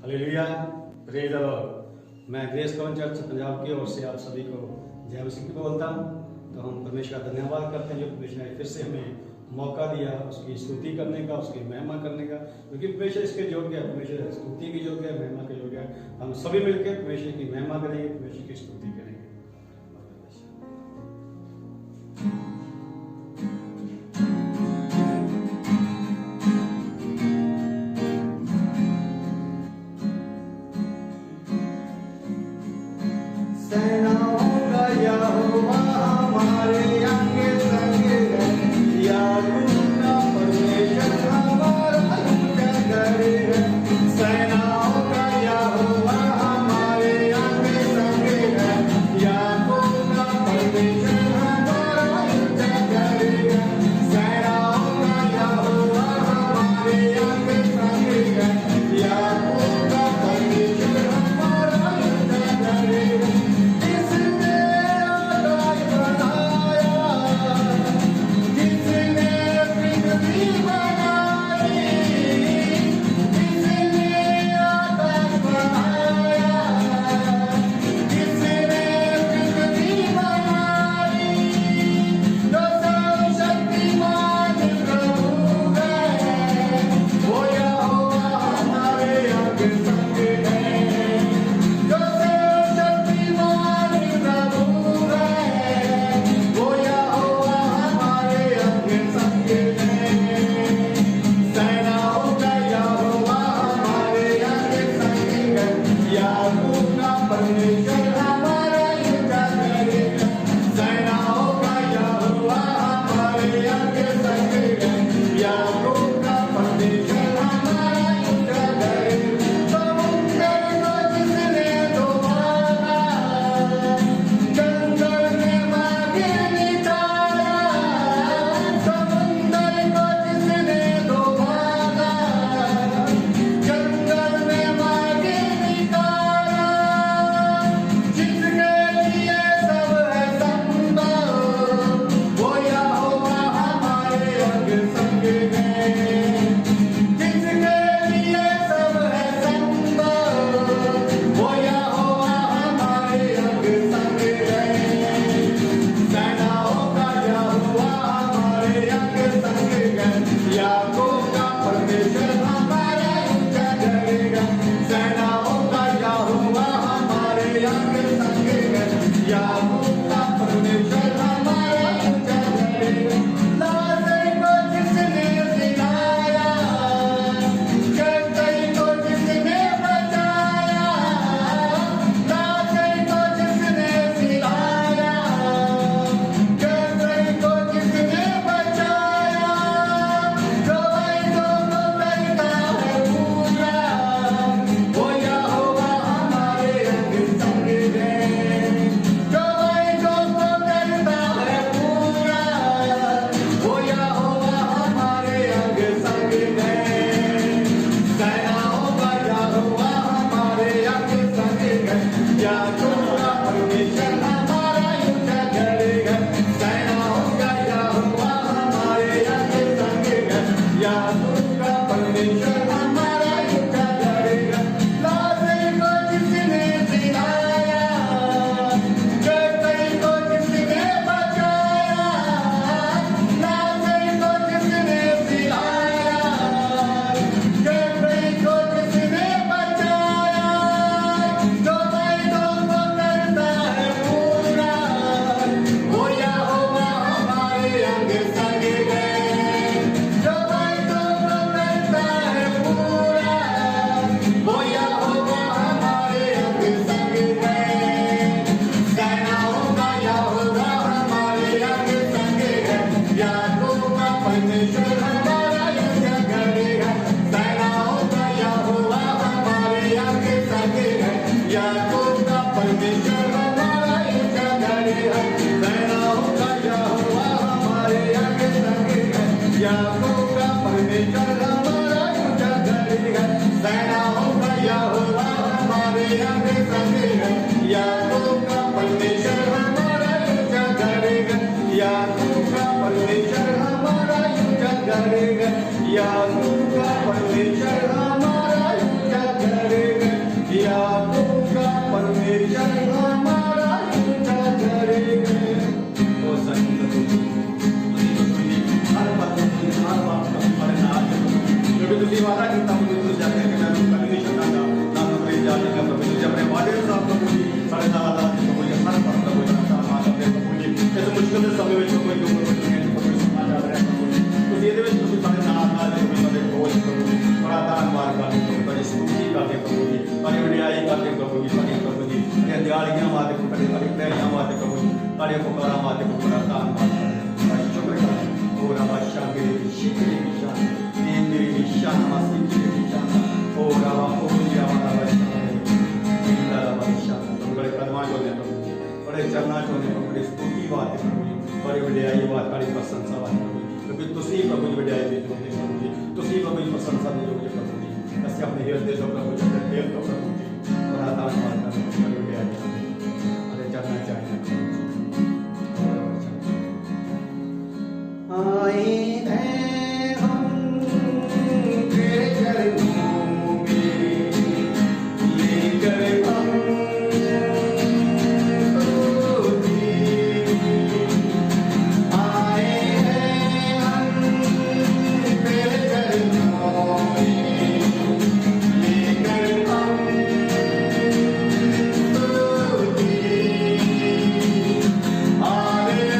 Hallelujah, praise the Lord. मैं grace cone church Punjab की ओर से आप सभी को जय मसीह की बोलता हूँ। तो हम परमेश्वर का धन्यवाद करते हैं जो परमेश्वर ने फिर से हमें मौका दिया उसकी स्तुति करने का, उसकी महिमा करने का, क्योंकि परमेश्वर इसके योग्य है। परमेश्वर स्तुति की योग्य है, महिमा के योग्य है। हम सभी मिलकर परमेश्वर की महिमा करेंगे, परमेश्वर की स्तुति करेंगे। सेनाओं का यहोवा हमारे आगे संगे है, याकूब का परमेश्वर हमारा उजागर है। सेनाओं का यहोवा हमारे आगे संगे है, याकूब का परमेश्वर हमारा उजागर है। सेनाओं का यहोवा हमारे आगे संगे है, याकूब का परमेश्वर हमारा उजागर है। वादा किया प्रभु जी तुझे आखिर मैं कभी नहीं छड़ांगा ना नौकरी जानेगा प्रभु जी अपने वादे के साथ प्रभु जी साढ़े नाल प्रभु जी हर बात प्रभु जी का मान अपने प्रभु जी इस मुश्किल के समय में कोई जो प्रभु जी प्रभु सुना जा रहा है प्रभु जी तो ये देवे प्रभु साढ़े नाल प्रभु बोल प्रभु जी बड़ा धन्यवाद करते हैं बड़ी स्तुति करते हैं प्रभु जी बड़ी वडियाई करते हैं प्रभु जी बड़ी प्रभु जी ये दिवालियां वादे को बड़ी बड़ी प्रेरियां वादे प्रभु जी बड़े पुकारा वादे को बड़ा धन्यवाद करते हैं शुक्र करते हैं और आवाशा के शिकरे विशाल दिन मेरी विशाल मासी की विशाल और आवा और यावा आवाशा इंद्रा आवाशा तो बड़े कदमा जो ने प्रभु जी बड़े चरना जो ने बड़ी स्तुति वादे प्रभु जी बड़ी वडियाई वाद बड़ी प्रशंसा वादे प्रभु जी क्योंकि तुसी प्रभु जी वडियाई दे जो प्रभु जी तुसी प्रभु जी प्रशंसा दे जो प्रभु जी ਅਸੀਂ ਆਪਣੇ ਹਿਰਦੇ ਤੋਂ ਪ੍ਰਭੂ ਜੀ ਆਪਣੇ ਦਿਲ ਤੋਂ ਪ੍ਰਭੂ ਜੀ ਬੜਾ ਧੰਨਵਾਦ ਕਰਦੇ ਹਾਂ ਬੜੇ ਅਰੇ ਚੜਨਾ ਚਾਹੀਦਾ आए हैं हम तेरे चरणों में लेकर हम स्तुति आए हैं हम तेरे चरणों में लेकर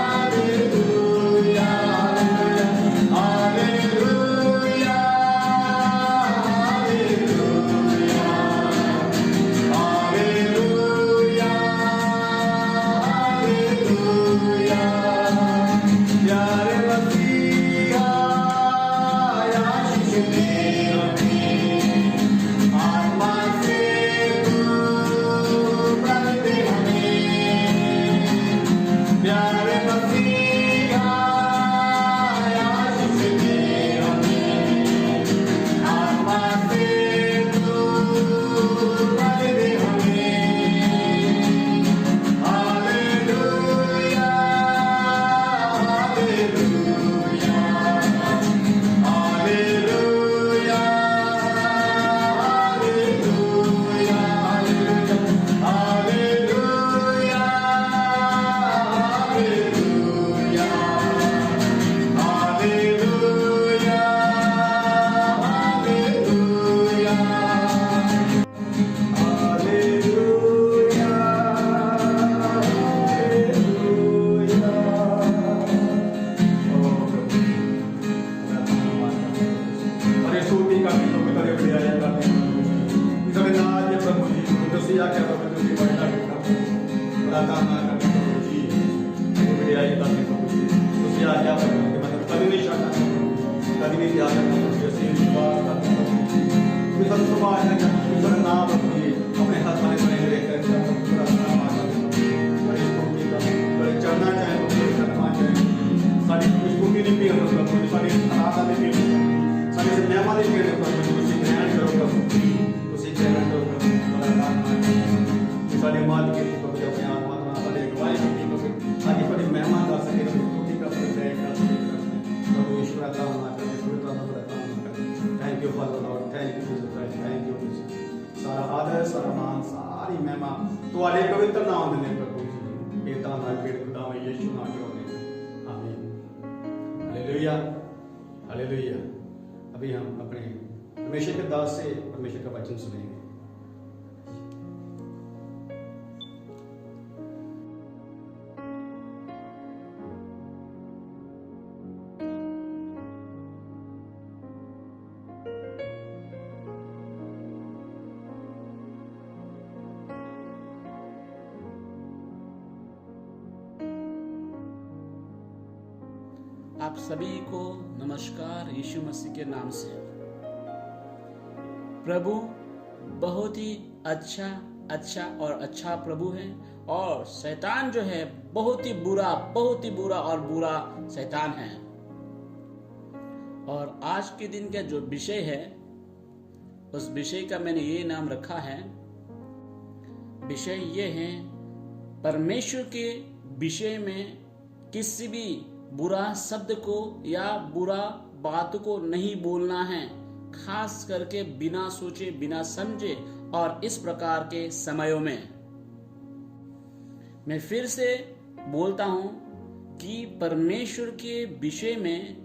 हम स्तुति हालेलुया हालेलुया। अभी हम अपने परमेश्वर के दास से परमेश्वर का वचन सुनेंगे। आप सभी को नमस्कार यीशु मसीह के नाम से। प्रभु बहुत ही अच्छा और अच्छा प्रभु है, और शैतान जो है बहुत ही बुरा और बुरा शैतान है। और आज के दिन का जो विषय है, उस विषय का मैंने ये नाम रखा है। विषय ये है, परमेश्वर के विषय में किसी भी बुरा शब्द को या बुरा बात को नहीं बोलना है, खास करके बिना सोचे बिना समझे और इस प्रकार के समयों में। मैं फिर से बोलता हूं कि परमेश्वर के विषय में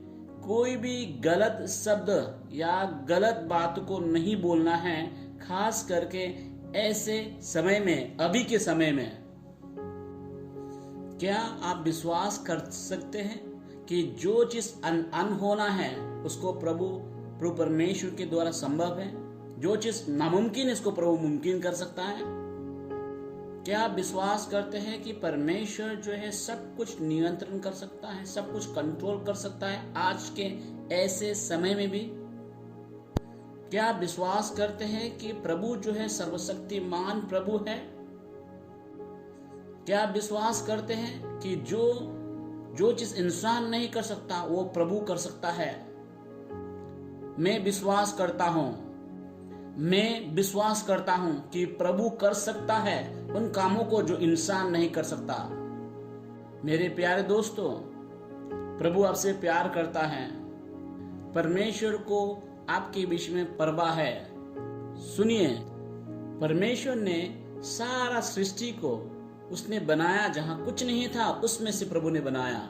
कोई भी गलत शब्द या गलत बात को नहीं बोलना है, खास करके ऐसे समय में, अभी के समय में। क्या आप विश्वास कर सकते हैं कि जो चीज अनहोना है उसको प्रभु परमेश्वर के द्वारा संभव है? जो चीज नामुमकिन है इसको प्रभु मुमकिन कर सकता है। क्या आप विश्वास करते हैं कि परमेश्वर जो है सब कुछ नियंत्रण कर सकता है, सब कुछ कंट्रोल कर सकता है आज के ऐसे समय में भी? क्या आप विश्वास करते हैं कि प्रभु जो है सर्वशक्तिमान प्रभु है? क्या आप विश्वास करते हैं कि जो चीज इंसान नहीं कर सकता वो प्रभु कर सकता है? मैं विश्वास करता हूं कि प्रभु कर सकता है उन कामों को जो इंसान नहीं कर सकता। मेरे प्यारे दोस्तों, प्रभु आपसे प्यार करता है। परमेश्वर को आपके विषय में परवाह है। सुनिए, परमेश्वर ने सारा सृष्टि को उसने बनाया, जहां कुछ नहीं था उसमें से प्रभु ने बनाया।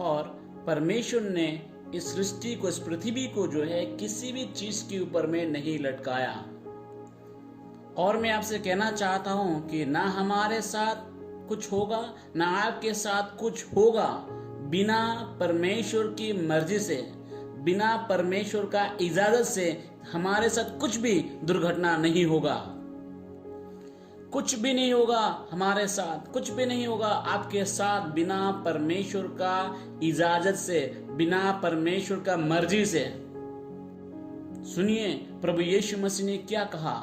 और परमेश्वर ने इस सृष्टि को, इस पृथ्वी को जो है किसी भी चीज के ऊपर में नहीं लटकाया। और मैं आपसे कहना चाहता हूं कि ना हमारे साथ कुछ होगा, ना आपके साथ कुछ होगा बिना परमेश्वर की मर्जी से, बिना परमेश्वर का इजाजत से हमारे साथ कुछ भी दुर्घटना नहीं होगा। कुछ भी नहीं होगा हमारे साथ, कुछ भी नहीं होगा आपके साथ बिना परमेश्वर का इजाजत से, बिना परमेश्वर का मर्जी से। सुनिए प्रभु यीशु मसीह ने क्या कहा।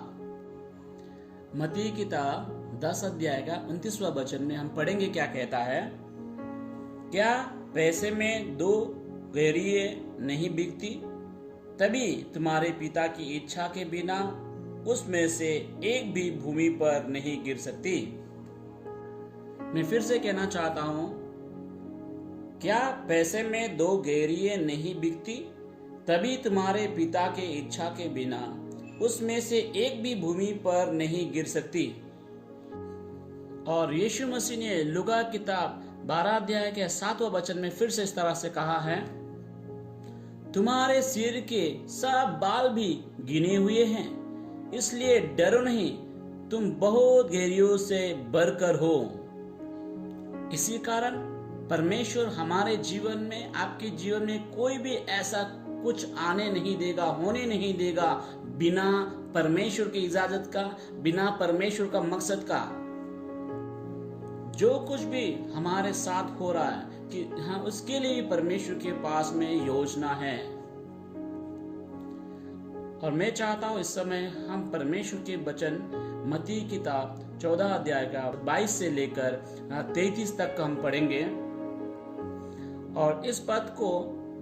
मत्ती की किताब 10 अध्याय का 29वां वचन में हम पढ़ेंगे क्या कहता है। क्या पैसे में 2 गैरिये नहीं बिकती? तभी तुम्हारे पिता की इच्छा के बिना उसमें से एक भी भूमि पर नहीं गिर सकती। मैं फिर से कहना चाहता हूं, क्या पैसे में 2 गैरिये नहीं बिकती? तभी तुम्हारे पिता के इच्छा के बिना उसमें से एक भी भूमि पर नहीं गिर सकती। और यीशु मसीह ने लूका किताब 12 अध्याय के 7वां वचन में फिर से इस तरह से कहा है, तुम्हारे सिर के सब बाल भी गिने हुए हैं, इसलिए डरो नहीं, तुम बहुत गहरियों से बढ़कर हो। इसी कारण परमेश्वर हमारे जीवन में, आपके जीवन में कोई भी ऐसा कुछ आने नहीं देगा, होने नहीं देगा बिना परमेश्वर की इजाजत का, बिना परमेश्वर का मकसद का। जो कुछ भी हमारे साथ हो रहा है कि हाँ, उसके लिए परमेश्वर के पास में योजना है। और मैं चाहता हूं इस समय हम परमेश्वर के वचन मत्ती किताब 14 अध्याय का 22 से लेकर 33 तक हम पढ़ेंगे। और इस पद को,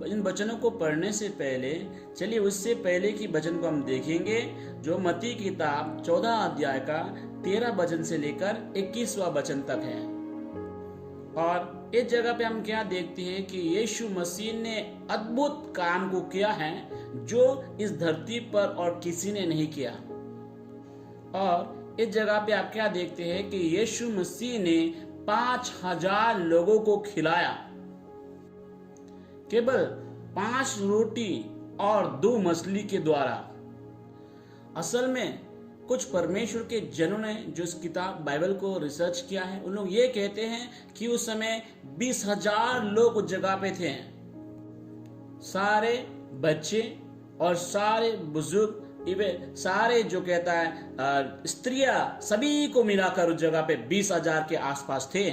इन वचनों को पढ़ने से पहले चलिए उससे पहले की वचन को हम देखेंगे, जो मत्ती किताब 14 अध्याय का 13 वचन से लेकर 21वां वचन तक है। और इस जगह पे हम क्या देखते हैं कि यीशु मसीह ने अद्भुत काम को किया है जो इस धरती पर और किसी ने नहीं किया। और इस जगह पे आप क्या देखते हैं कि यीशु मसीह ने 5000 लोगों को खिलाया, केवल 5 रोटी और 2 मछली के द्वारा। असल में कुछ परमेश्वर के जनों ने जो इस किताब बाइबल को रिसर्च किया है, उन लोग ये कहते हैं कि उस समय 20,000 लोग उस जगह पे थे। सारे बच्चे और सारे बुजुर्ग, इवन सारे जो कहता है स्त्रियां, सभी को मिलाकर उस जगह पे 20,000 के आसपास थे।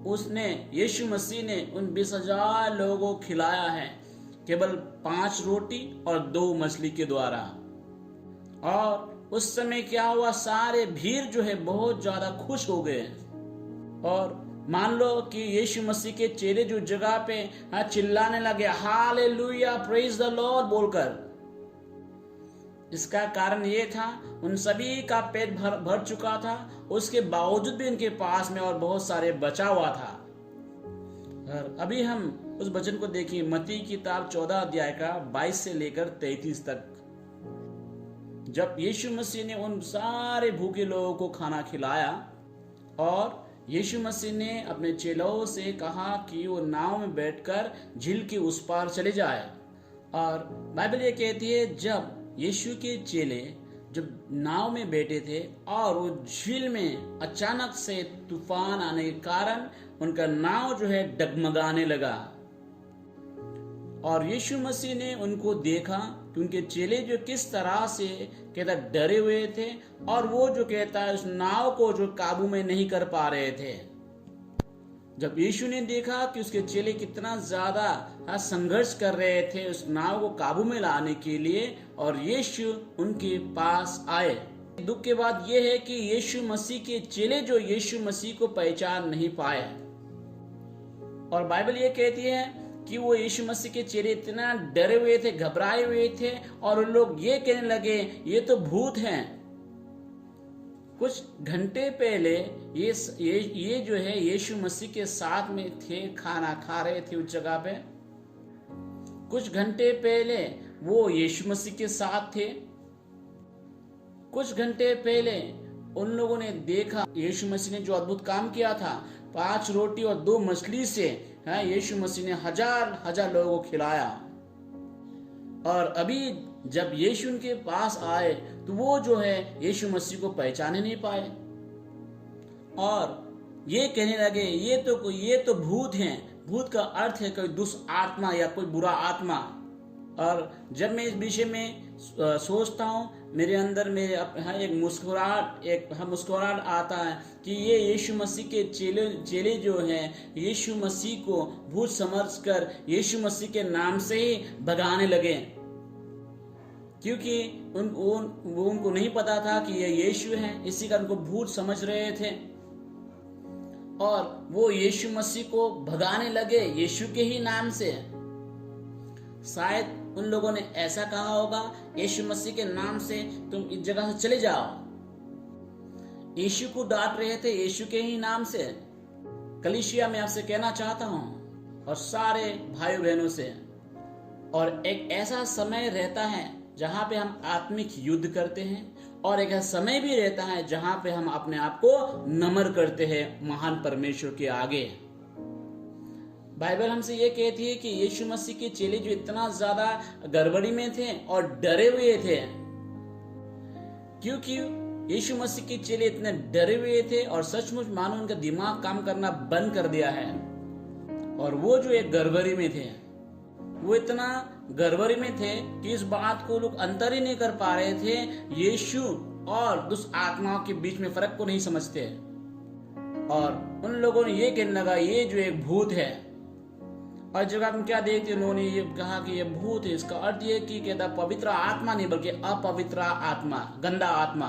उसने, यीशु मसीह ने उन 20,000 लोगों को खिलाया है केवल 5 रोटी और 2 मछली के द्वारा। और उस समय क्या हुआ, सारे भीड़ जो है बहुत ज्यादा खुश हो गए। और मान लो कि यीशु मसीह के चेले जो जगह पे चिल्लाने लगे हालेलुया, प्रेज द लॉर्ड बोलकर। इसका कारण ये था, उन सभी का पेट भर चुका था, उसके बावजूद भी उनके पास में और बहुत सारे बचा हुआ था। और अभी हम उस वचन को देखिए, मत्ती किताब 14 अध्याय का 22 से लेकर 33 तक। जब यीशु मसीह ने उन सारे भूखे लोगों को खाना खिलाया, और यीशु मसीह ने अपने चेलों से कहा कि वो नाव में बैठकर झील के उस पार चले जाए। और बाइबल ये कहती है जब यीशु के चेले जब नाव में बैठे थे और वो झील में अचानक से तूफान आने के कारण उनका नाव जो है डगमगाने लगा, और यीशु मसीह ने उनको देखा कि उनके चेले जो किस तरह से कहता डरे हुए थे, और वो जो कहता है उस नाव को जो काबू में नहीं कर पा रहे थे। जब यीशु ने देखा कि उसके चेले कितना ज्यादा संघर्ष कर रहे थे उस नाव को काबू में लाने के लिए, और यीशु उनके पास आए। दुख के बात यह है कि यीशु मसीह के चेले जो यीशु मसीह को पहचान नहीं पाए, और बाइबल ये कहती है कि वो यीशु मसीह के चेले इतना डरे हुए थे, घबराए हुए थे, और उन लोग ये कहने लगे ये तो भूत हैं। कुछ घंटे पहले ये जो है यीशु मसीह के साथ में थे, खाना खा रहे थे उस जगह पे। कुछ घंटे पहले वो यीशु मसीह के साथ थे। कुछ घंटे पहले उन लोगों ने देखा यीशु मसीह ने जो अद्भुत काम किया था, 5 रोटी और 2 मछली से यीशु मसीह ने हजार लोगों को खिलाया। और अभी जब यीशु उनके पास आए तो वो जो है यीशु मसीह को पहचाने नहीं पाए, और ये कहने लगे ये तो भूत हैं। भूत का अर्थ है कोई दुष्ट आत्मा या कोई बुरा आत्मा। और जब मैं इस विषय में सोचता हूँ, मेरे अंदर एक मुस्कुराहट आता है कि ये यीशु मसीह के चेले जो हैं यीशु मसीह को भूत समझकर यीशु मसीह के नाम से ही भगाने लगे, क्योंकि वो उनको नहीं पता था कि ये यीशु है, इसी कारण उनको भूत समझ रहे थे, और वो यीशु मसीह को भगाने लगे यीशु के ही नाम से। शायद उन लोगों ने ऐसा कहा होगा, यीशु मसीह के नाम से तुम इस जगह से चले जाओ। यीशु को डांट रहे थे यीशु के ही नाम से। कलीसिया में आपसे कहना चाहता हूं और सारे भाई बहनों से, और एक ऐसा समय रहता है जहां पे हम आत्मिक युद्ध करते हैं, और एक ऐसा समय भी रहता है जहां पे हम अपने आप को नम्र करते हैं महान परमेश्वर के आगे। बाइबल हमसे ये कहती है कि यीशु मसीह के चेले जो इतना ज्यादा गड़बड़ी में थे और डरे हुए थे, क्योंकि यीशु मसीह के चेले इतने डरे हुए थे और सचमुच मानो उनका दिमाग काम करना बंद कर दिया है, और वो जो एक गड़बड़ी में थे, वो इतना गड़बड़ी में थे कि इस बात को लोग अंतर ही नहीं कर पा रहे थे। यीशु और दुष्ट आत्माओं के बीच में फर्क को नहीं समझते, और उन लोगों ने ये कहने लगा ये जो एक भूत है। और जगह हम क्या देखते, उन्होंने ये कहा कि ये भूत है, इसका अर्थ ये कि कहता पवित्र आत्मा नहीं बल्कि अपवित्र आत्मा, गंदा आत्मा।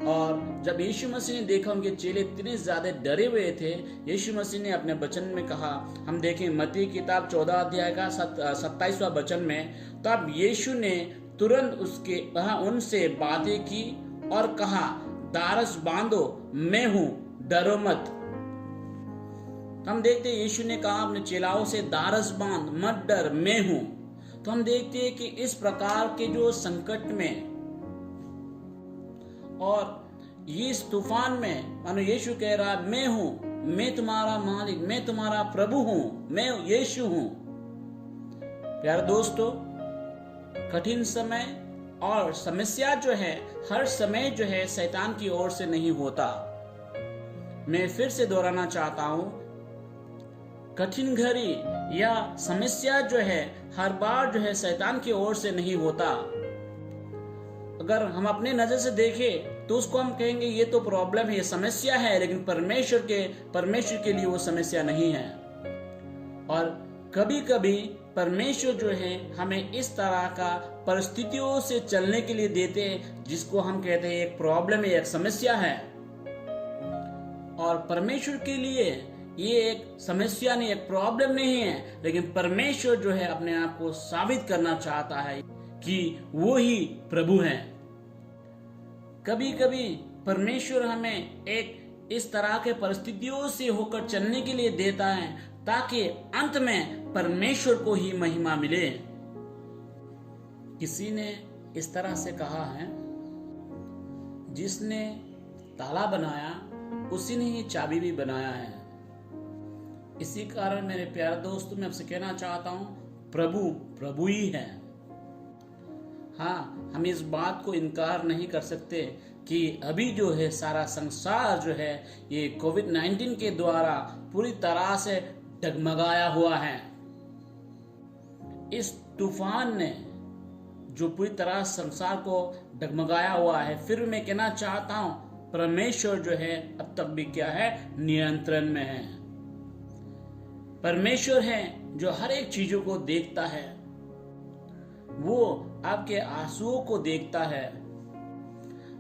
और जब यीशु मसीह ने देखा उनके चेले इतने ज्यादा डरे हुए थे, यीशु मसीह ने अपने वचन में कहा, हम देखें मत्ती की किताब 14 अध्याय का 27वां वचन में, तब यीशु ने तुरंत उनसे बातें की और कहा, दारस बांधो, मैं हूं, डरो मत। हम देखते हैं यीशु ने कहा अपने चेलाओं से, दारस बांध, मत डर, मैं हूं। तो हम देखते हैं कि इस प्रकार के जो संकट में और इस तूफान में मानो यीशु कह रहा है, मैं हूं, मैं तुम्हारा मालिक, मैं तुम्हारा प्रभु हूं, मैं यीशु हूं। प्यारे दोस्तों, कठिन समय और समस्या जो है हर समय जो है शैतान की ओर से नहीं होता। मैं फिर से दोहराना चाहता हूं, कठिन घड़ी या समस्या जो है हर बार जो है शैतान की ओर से नहीं होता। अगर हम अपने नजर से देखें तो उसको हम कहेंगे ये तो प्रॉब्लम है, ये समस्या है, लेकिन परमेश्वर के लिए वो समस्या नहीं है। और कभी कभी परमेश्वर जो है हमें इस तरह का परिस्थितियों से चलने के लिए देते हैं जिसको हम कहते हैं एक प्रॉब्लम है, एक समस्या है। और परमेश्वर के लिए ये एक समस्या नहीं, एक प्रॉब्लम नहीं है, लेकिन परमेश्वर जो है अपने आप को साबित करना चाहता है कि वो ही प्रभु हैं। कभी कभी परमेश्वर हमें एक इस तरह के परिस्थितियों से होकर चलने के लिए देता है ताकि अंत में परमेश्वर को ही महिमा मिले। किसी ने इस तरह से कहा है, जिसने ताला बनाया उसी ने ही चाबी भी बनाया है। इसी कारण मेरे प्यारे दोस्तों, मैं आपसे कहना चाहता हूं, प्रभु प्रभु ही है। हाँ, हम इस बात को इनकार नहीं कर सकते कि अभी जो है सारा संसार जो है ये कोविड-19 के द्वारा पूरी तरह से डगमगाया हुआ है। इस तूफान ने जो पूरी तरह संसार को डगमगाया हुआ है, फिर मैं कहना चाहता हूं परमेश्वर जो है अब तक भी क्या है, नियंत्रण में है। परमेश्वर है जो हर एक चीजों को देखता है। वो आपके आंसुओं को देखता है,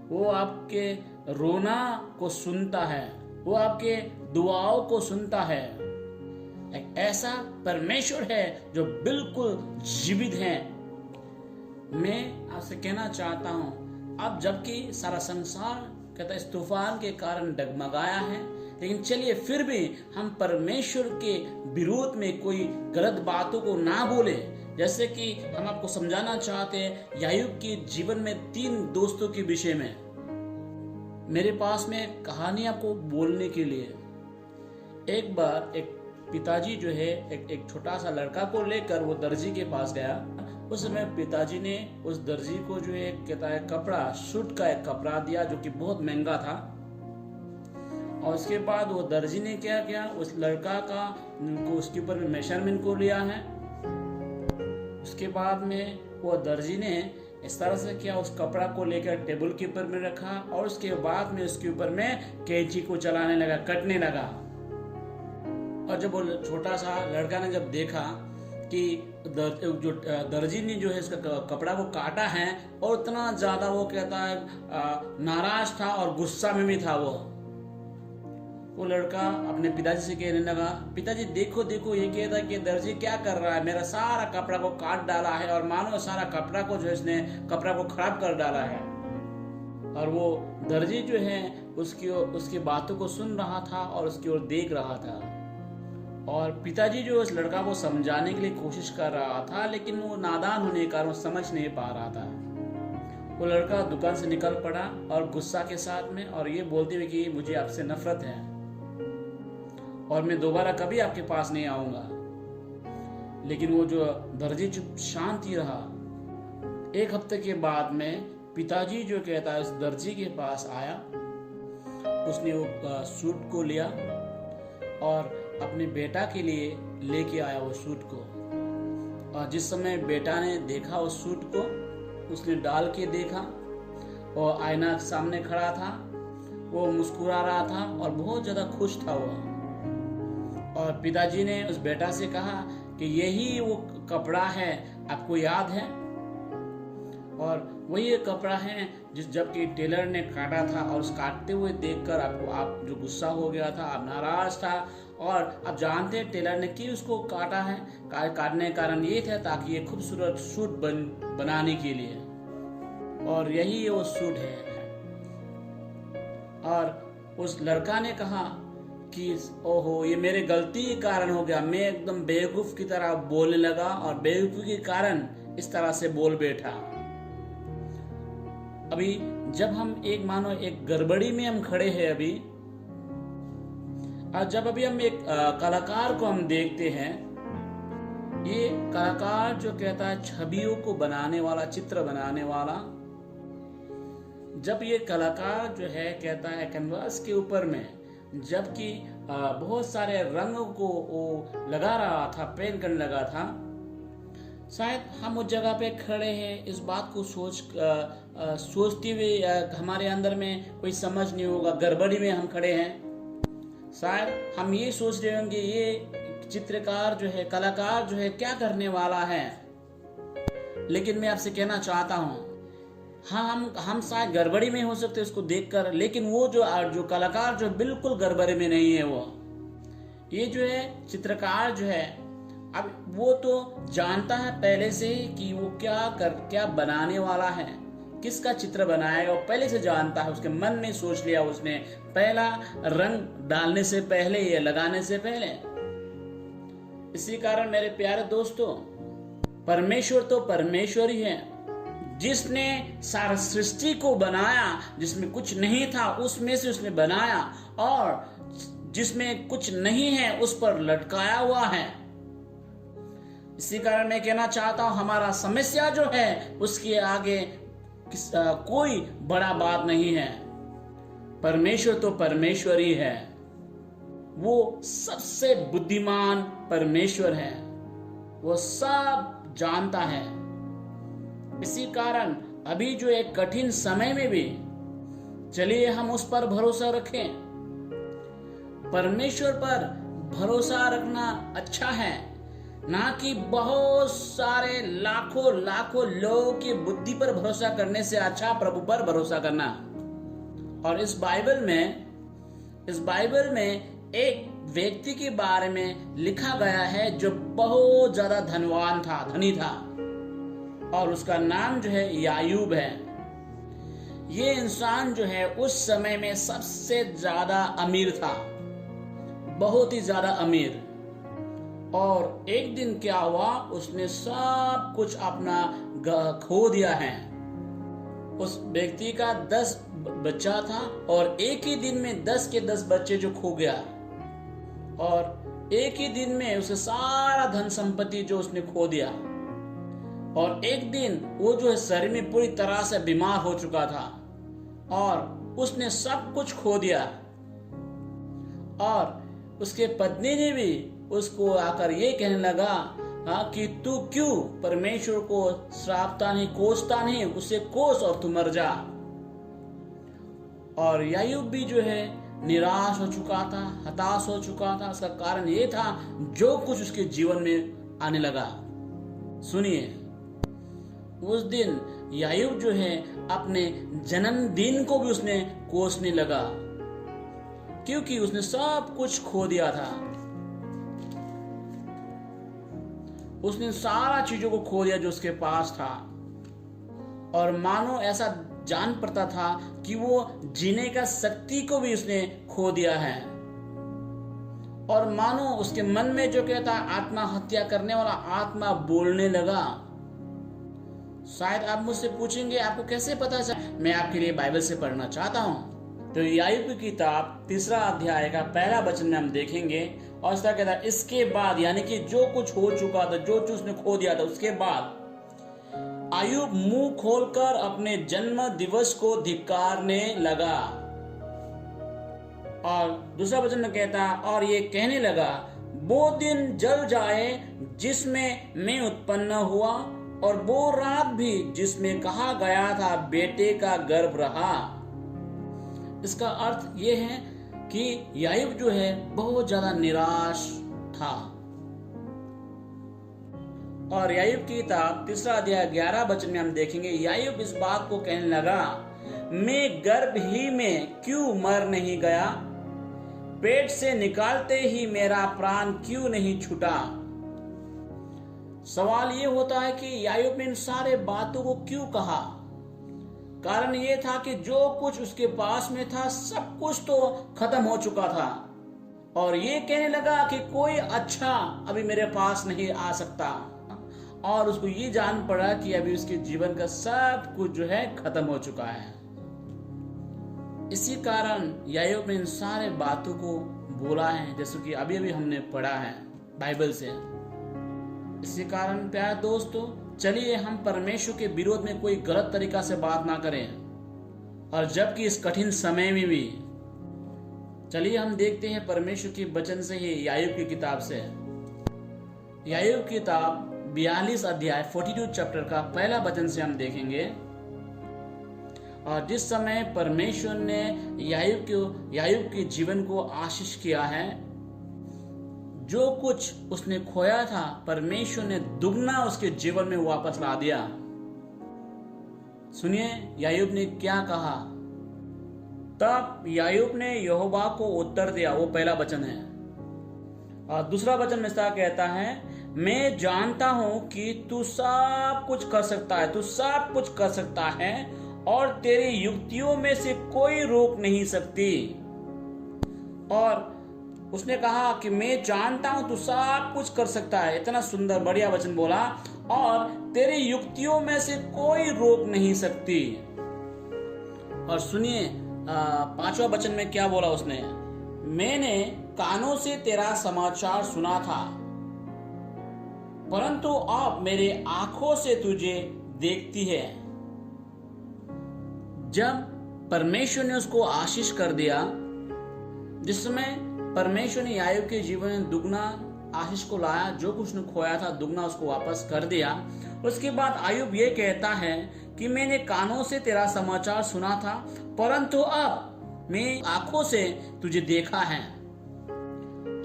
वो आपके रोना को सुनता है, वो आपके दुआओं को सुनता है। एक ऐसा परमेश्वर है जो बिल्कुल जीवित है। मैं आपसे कहना चाहता हूं, अब जबकि सारा संसार कहता है इस तूफान के कारण डगमगाया है, लेकिन चलिए फिर भी हम परमेश्वर के विरोध में कोई गलत बातों को ना बोले। जैसे कि हम आपको समझाना चाहते हैं यायूब के जीवन में 3 दोस्तों के विषय में। मेरे पास में कहानी आपको बोलने के लिए। एक बार एक पिताजी जो है एक छोटा सा लड़का को लेकर वो दर्जी के पास गया। उस समय पिताजी ने उस दर्जी को जो है कहता है कपड़ा, सूट का एक कपड़ा दिया जो कि बहुत महंगा था। और उसके बाद वो दर्जी ने क्या किया, उस लड़का का उसके ऊपर में मेजरमेंट को लिया है। उसके बाद में वो दर्जी ने इस तरह से किया, उस कपड़ा को लेकर टेबल के ऊपर में रखा और उसके बाद में उसके ऊपर में कैंची को चलाने लगा, कटने लगा। और जब वो छोटा सा लड़का ने जब देखा कि जो दर्जी ने जो है इसका कपड़ा को काटा है, और उतना ज्यादा वो कहता है नाराज था और गुस्सा में भी था। वो लड़का अपने पिताजी से कहने लगा, पिताजी देखो देखो, ये कहता कि दर्जी क्या कर रहा है, मेरा सारा कपड़ा को काट डाला है और मानो सारा कपड़ा को जो इसने कपड़ा को खराब कर डाला है। और वो दर्जी जो है उसकी बातों को सुन रहा था और उसकी ओर देख रहा था। और पिताजी जो उस लड़का को समझाने के लिए कोशिश कर रहा था, लेकिन वो नादान होने के कारण समझ नहीं पा रहा था। वो लड़का दुकान से निकल पड़ा और गुस्सा के साथ में, और ये बोलते हुए कि मुझे आपसे नफरत है और मैं दोबारा कभी आपके पास नहीं आऊंगा। लेकिन वो जो दर्जी चुप शांत ही रहा। 1 हफ्ते के बाद में पिताजी जो कहता है उस दर्जी के पास आया। उसने वो सूट को लिया और अपने बेटा के लिए लेके आया वो सूट को। और जिस समय बेटा ने देखा उस सूट को, उसने डाल के देखा और आईना सामने खड़ा था। वो मुस्कुरा रहा था और बहुत ज्यादा खुश था वो। और पिताजी ने उस बेटा से कहा कि यही वो कपड़ा है, आपको याद है? और वही कपड़ा है जिस जबकि टेलर ने काटा था, और उस काटते हुए देखकर आप जो गुस्सा हो गया था, आप नाराज था। और आप जानते हैं टेलर ने क्यों उसको काटा है? काटने का कारण ये था ताकि ये खूबसूरत सूट बनाने के लिए। और यही वो सूट है। और उस लड़का ने कहा कि ओहो, ये मेरे गलती के कारण हो गया, मैं एकदम बेवकूफ की तरह बोलने लगा और बेवकूफी के कारण इस तरह से बोल बैठा। अभी जब हम एक गड़बड़ी में हम खड़े हैं अभी, और जब अभी हम एक कलाकार को हम देखते हैं, ये कलाकार जो कहता है छवियों को बनाने वाला, चित्र बनाने वाला, जब ये कलाकार जो है कहता है कैनवास के ऊपर में जबकि बहुत सारे रंगों को वो लगा रहा था, पेंट करने लगा था, शायद हम उस जगह पे खड़े हैं, इस बात को सोचते हुए हमारे अंदर में कोई समझ नहीं होगा, गड़बड़ी में हम खड़े हैं। शायद हम ये सोच रहे होंगे ये चित्रकार जो है, कलाकार जो है क्या करने वाला है। लेकिन मैं आपसे कहना चाहता हूँ, हाँ हम शायद गड़बड़ी में हो सकते उसको देखकर, लेकिन वो जो कलाकार जो बिल्कुल गड़बड़ी में नहीं है, वो ये जो है चित्रकार जो है, अब वो तो जानता है पहले से ही कि वो क्या बनाने वाला है, किसका चित्र बनाएगा, वो पहले से जानता है, उसके मन में सोच लिया उसने पहला रंग डालने से पहले या लगाने से पहले। इसी कारण मेरे प्यारे दोस्तों, परमेश्वर तो परमेश्वर ही है, जिसने सारा सृष्टि को बनाया, जिसमें कुछ नहीं था उसमें से उसने बनाया, और जिसमें कुछ नहीं है उस पर लटकाया हुआ है। इसी कारण मैं कहना चाहता हूं, हमारा समस्या जो है उसके आगे कोई बड़ा बात नहीं है। परमेश्वर तो परमेश्वर ही है, वो सबसे बुद्धिमान परमेश्वर है, वो सब जानता है। इसी कारण अभी जो एक कठिन समय में भी चलिए हम उस पर भरोसा रखें। परमेश्वर पर भरोसा रखना अच्छा है, ना कि बहुत सारे लाखों लाखों लोगों की बुद्धि पर भरोसा करने से अच्छा प्रभु पर भरोसा करना। और इस बाइबल में एक व्यक्ति के बारे में लिखा गया है जो बहुत ज्यादा धनवान था, धनी था, और उसका नाम जो है यायूब है। ये इंसान जो है उस समय में सबसे ज्यादा अमीर था, बहुत ही ज्यादा अमीर। और एक दिन क्या हुआ, उसने सब कुछ अपना खो दिया है। उस व्यक्ति का 10 बच्चा था और एक ही दिन में 10 के 10 बच्चे जो खो गया, और एक ही दिन में उसे सारा धन संपत्ति जो उसने खो दिया। और एक दिन वो जो है शरीर में पूरी तरह से बीमार हो चुका था और उसने सब कुछ खो दिया। और उसके पत्नी ने भी उसको आकर ये कहने लगा कि तू क्यों परमेश्वर को श्रापता नहीं, कोसता नहीं, उसे कोस और तू मर जा। और यायूब भी जो है निराश हो चुका था, हताश हो चुका था। उसका कारण ये था जो कुछ उसके जीवन में आने लगा। सुनिए, उस दिन यायूब जो है अपने जन्मदिन को भी उसने कोसने लगा, क्योंकि उसने सब कुछ खो दिया था। उसने सारा चीजों को खो दिया जो उसके पास था, और मानो ऐसा जान पड़ता था कि वो जीने का शक्ति को भी उसने खो दिया है। और मानो उसके मन में जो कहता आत्महत्या करने वाला आत्मा बोलने लगा। शायद आप मुझसे पूछेंगे आपको कैसे पता चला? मैं आपके लिए बाइबल से पढ़ना चाहता हूं। तो यायूब की किताब 3 अध्याय का पहला वचन में हम देखेंगे, और इसका कहता है, इसके बाद, यानी कि जो कुछ हो चुका था, जो कुछ उसने खो दिया था, उसके बाद अय्यूब मुंह खोलकर अपने जन्म दिवस को धिक्कारने लगा। और दूसरा वचन में कहता है, और ये कहने लगा, वो दिन जल जाए जिसमें मैं उत्पन्न हुआ, और वो रात भी जिसमें कहा गया था बेटे का गर्भ रहा। इसका अर्थ ये है कि यायूब जो है बहुत ज्यादा निराश था। और यायूब की किताब 3 अध्याय 11 वचन में हम देखेंगे, यायूब इस बात को कहने लगा, मैं गर्भ ही में क्यों मर नहीं गया, पेट से निकालते ही मेरा प्राण क्यों नहीं छूटा। सवाल ये होता है कि यायूब ने इन सारे बातों को क्यों कहा। कारण ये था कि जो कुछ उसके पास में था सब कुछ तो खत्म हो चुका था, और ये कहने लगा कि कोई अच्छा अभी मेरे पास नहीं आ सकता। और उसको ये जान पड़ा कि अभी उसके जीवन का सब कुछ जो है खत्म हो चुका है। इसी कारण यायूब ने इन सारे बातों को बोला है, जैसे कि अभी अभी हमने पढ़ा है बाइबल से। इसी कारण प्यारे दोस्तों, चलिए हम परमेश्वर के विरोध में कोई गलत तरीका से बात ना करें, और जबकि इस कठिन समय में भी चलिए हम देखते हैं परमेश्वर के वचन से ही यायूब की किताब से। यायूब की किताब 42 अध्याय 42 चैप्टर का पहला वचन से हम देखेंगे। और जिस समय परमेश्वर ने यायूब के जीवन को आशीष किया है, जो कुछ उसने खोया था परमेश्वर ने दुगना उसके जीवन में वापस ला दिया। सुनिए यायूब ने क्या कहा। तब यायूब ने यहोवा को उत्तर दिया, वो पहला वचन है। और दूसरा वचन में ऐसा कहता है, मैं जानता हूं कि तू सब कुछ कर सकता है, तू सब कुछ कर सकता है, और तेरी युक्तियों में से कोई रोक नहीं सकती। और उसने कहा कि मैं जानता हूं तू सब कुछ कर सकता है। इतना सुंदर बढ़िया वचन बोला, और तेरी युक्तियों में से कोई रोक नहीं सकती। और सुनिए 5वां वचन में क्या बोला उसने, मैंने कानों से तेरा समाचार सुना था, परंतु अब मेरे आंखों से तुझे देखती है। जब परमेश्वर ने उसको आशीष कर दिया, जिस समय परमेश्वर ने याकूब के जीवन में दुगना आशीष को लाया, जो कुछ ने खोया था दुगना उसको वापस कर दिया। उसके बाद अय्यूब ये कहता है कि मैंने कानों से तेरा समाचार सुना था, परंतु अब मैं आंखों से तुझे देखा है।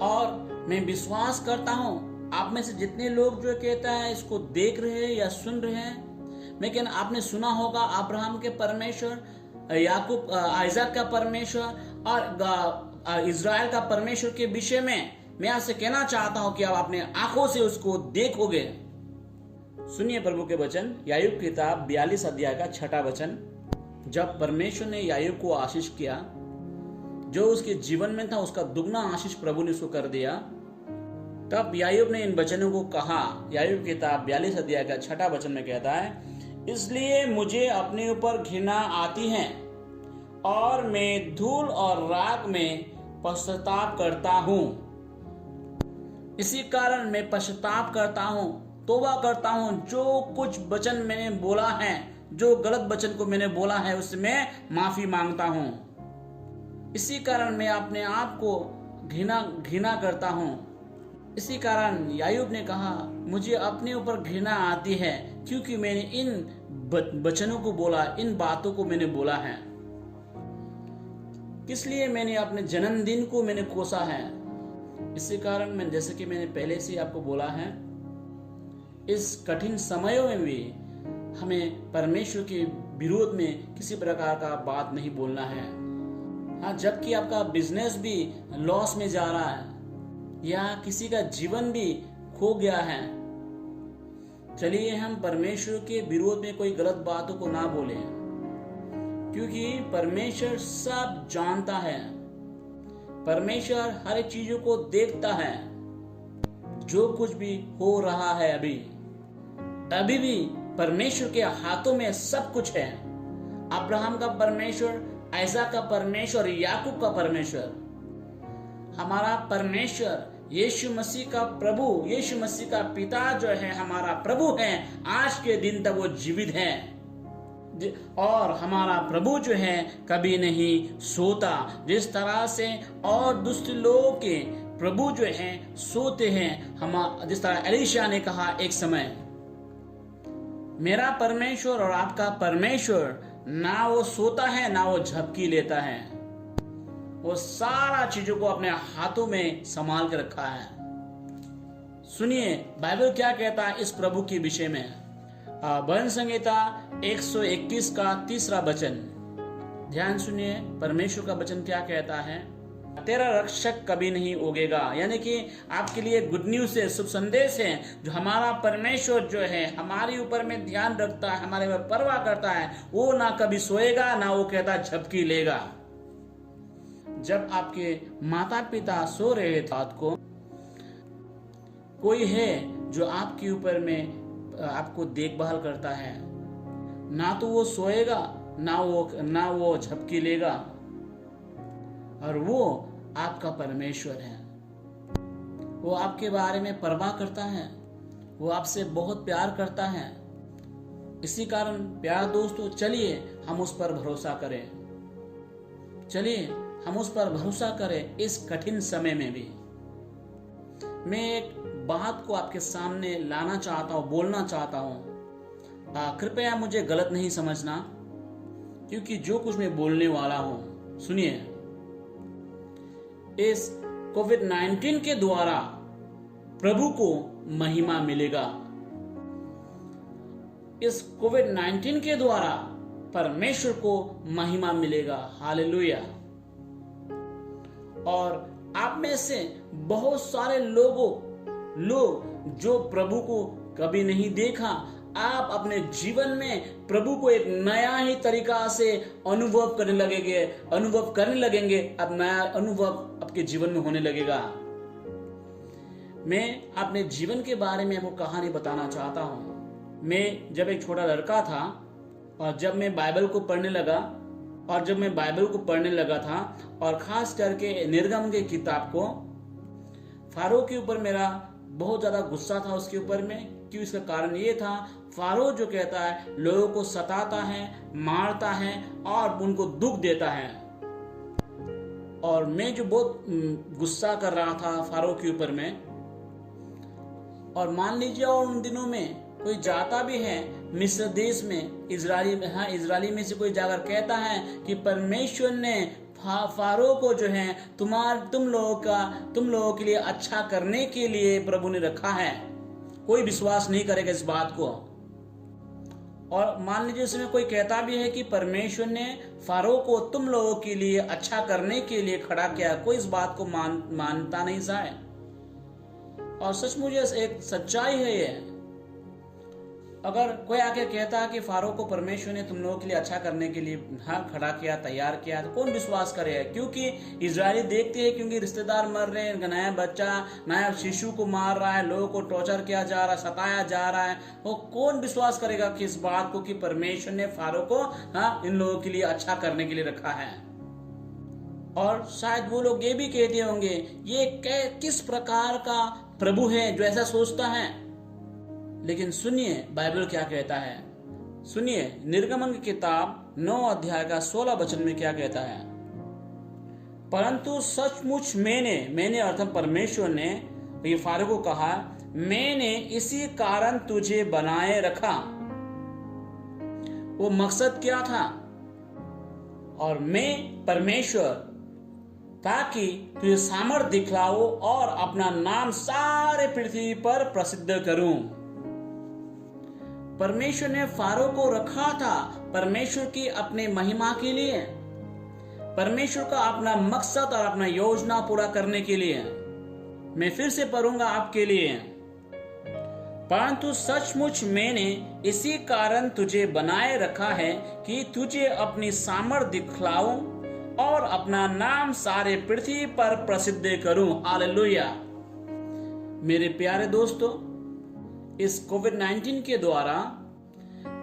और मैं विश्वास करता हूं आप में से जितने लोग जो कहता है इसको देख रहे हैं या सुन रहे हैं, लेकिन आपने सुना होगा अब्राहम के परमेश्वर, याकूब आइजक का परमेश्वर और इज़राइल का परमेश्वर के विषय में मैं आपसे कहना चाहता हूं कि आप अपने आंखों से उसको देखोगे। सुनिए प्रभु के वचन, याकूब की किताब 42 अध्याय का 6वां वचन। जब परमेश्वर ने याकूब को आशीष किया, जो उसके जीवन में था उसका दुगना आशीष प्रभु ने उसको कर दिया, तब याकूब ने इन वचनों को कहा। याकूब की किताब 42 अध्याय का 6वां वचन में कहता है, इसलिए मुझे अपने ऊपर घृणा आती है और मैं धूल और राख में पश्चाताप करता हूं। इसी कारण मैं पश्चाताप करता हूं, तौबा करता हूं। जो कुछ वचन मैंने बोला है, जो गलत वचन को मैंने बोला है, उससे मैं माफी मांगता हूं। इसी कारण मैं अपने आप को घृणा करता हूं। इसी कारण याकूब ने कहा, मुझे अपने ऊपर घृणा आती है क्योंकि मैंने इन वचनों को बोला, इन बातों को मैंने बोला है। इसलिए मैंने अपने जन्मदिन को मैंने कोसा है। इसी कारण मैं, जैसे कि मैंने पहले से आपको बोला है, इस कठिन समयों में भी हमें परमेश्वर के विरोध में किसी प्रकार का बात नहीं बोलना है। हाँ, जबकि आपका बिजनेस भी लॉस में जा रहा है या किसी का जीवन भी खो गया है, चलिए हम परमेश्वर के विरोध में कोई गलत बातों को ना बोलें, क्योंकि परमेश्वर सब जानता है। परमेश्वर हर एक चीजों को देखता है। जो कुछ भी हो रहा है अभी भी परमेश्वर के हाथों में सब कुछ है। अब्राहम का परमेश्वर, आइजक का परमेश्वर, याकूब का परमेश्वर, हमारा परमेश्वर, यीशु मसीह का प्रभु, यीशु मसीह का पिता जो है हमारा प्रभु है, आज के दिन तक वो जीवित है। और हमारा प्रभु जो है कभी नहीं सोता। जिस तरह से और दूसरे लोगों के प्रभु जो है सोते हैं, जिस तरह एलीशा ने कहा एक समय, मेरा परमेश्वर और आपका परमेश्वर ना वो सोता है ना वो झपकी लेता है, वो सारा चीजों को अपने हाथों में संभाल के रखा है। सुनिए बाइबल क्या कहता है इस प्रभु के विषय में। भजन संहिता 121 का 3रा वचन, ध्यान सुनिए परमेश्वर का वचन क्या कहता है। तेरा रक्षक कभी नहीं उगेगा, यानी कि आपके लिए गुड न्यूज है, शुभ संदेश है। जो हमारा परमेश्वर जो है हमारे ऊपर में ध्यान रखता है, हमारे ऊपर परवाह करता है, वो ना कभी सोएगा ना वो कहता झपकी लेगा। जब आपके माता पिता सो रहे थे रात को, कोई है जो आपके ऊपर में आपको देखभाल करता है, ना तो वो सोएगा ना वो झपकी लेगा, और वो आपका परमेश्वर है। वो आपके बारे में परवाह करता है, वो आपसे बहुत प्यार करता है। इसी कारण प्यार दोस्तों, चलिए हम उस पर भरोसा करें, चलिए हम उस पर भरोसा करें इस कठिन समय में भी। मैं एक बात को आपके सामने लाना चाहता हूं, बोलना चाहता हूं। कृपया मुझे गलत नहीं समझना, क्योंकि जो कुछ मैं बोलने वाला हूं, सुनिए, इस कोविड-19 के द्वारा प्रभु को महिमा मिलेगा। इस कोविड-19 के द्वारा परमेश्वर को महिमा मिलेगा। हालेलुया। और आप में से बहुत सारे लोग जो प्रभु को कभी नहीं देखा, आप अपने जीवन में प्रभु को एक नया ही तरीका से अनुभव करने लगेंगे। अब नया अनुभव आपके जीवन में होने लगेगा। मैं अपने जीवन के बारे में आपको कहानी बताना चाहता हूँ। मैं जब एक छोटा लड़का था और जब मैं बाइबल को पढ़ने लगा था और खास करके निर्गम के किताब को, फारो के ऊपर मेरा बहुत ज्यादा गुस्सा था उसके ऊपर में। क्यों? इसका कारण ये था, फारो जो कहता है लोगों को सताता है, मारता है और उनको दुख देता है। और मैं जो बहुत गुस्सा कर रहा था फारो के ऊपर में, और मान लीजिए और उन दिनों में कोई जाता भी है मिस्र देश में, इजरायली में से कोई जाकर कहता है कि परमेश्वर ने फारो को जो है तुम लोगों के लिए अच्छा करने के लिए प्रभु ने रखा है, कोई विश्वास नहीं करेगा इस बात को। और मान लीजिए इसमें कोई कहता भी है कि परमेश्वर ने फारो को तुम लोगों के लिए अच्छा करने के लिए खड़ा किया, कोई इस बात को मानता नहीं शायद। और सचमुच एक सच्चाई है ये। अगर कोई आके कहता है कि फारो को परमेश्वर ने तुम लोगों के लिए अच्छा करने के लिए खड़ा किया, तैयार किया, तो कौन विश्वास करेगा? क्योंकि इजरायली देखते हैं, क्योंकि रिश्तेदार मर रहे हैं, नया बच्चा, नया शिशु को मार रहा है, लोगों को टॉर्चर किया जा रहा है, सताया जा रहा है, वो कौन विश्वास करेगा कि इस बात को कि परमेश्वर ने फारो को इन लोगों के लिए अच्छा करने के लिए रखा है। और शायद वो लोग ये भी कहते होंगे, ये किस प्रकार का प्रभु है जो ऐसा सोचता है। लेकिन सुनिए बाइबल क्या कहता है। सुनिए निर्गमन की किताब 9 अध्याय का 16 वचन में क्या कहता है। परंतु सचमुच मैंने अर्थात परमेश्वर ने ये फारो को कहा, मैंने इसी कारण तुझे बनाए रखा। वो मकसद क्या था? और मैं परमेश्वर ताकि तुझे सामर्थ दिखलाऊं और अपना नाम सारे पृथ्वी पर प्रसिद्ध करूं। परमेश्वर ने फारो को रखा था परमेश्वर की अपने महिमा के लिए, परमेश्वर का अपना मकसद और अपना योजना पूरा करने के लिए। मैं फिर से पढ़ूंगा आपके लिए। परंतु सचमुच मैंने इसी कारण तुझे बनाए रखा है कि तुझे अपनी सामर्थ दिखलाऊं और अपना नाम सारे पृथ्वी पर प्रसिद्ध करूं। हालेलुया। मेरे प्यारे दोस्तों, इस कोविड-19 के द्वारा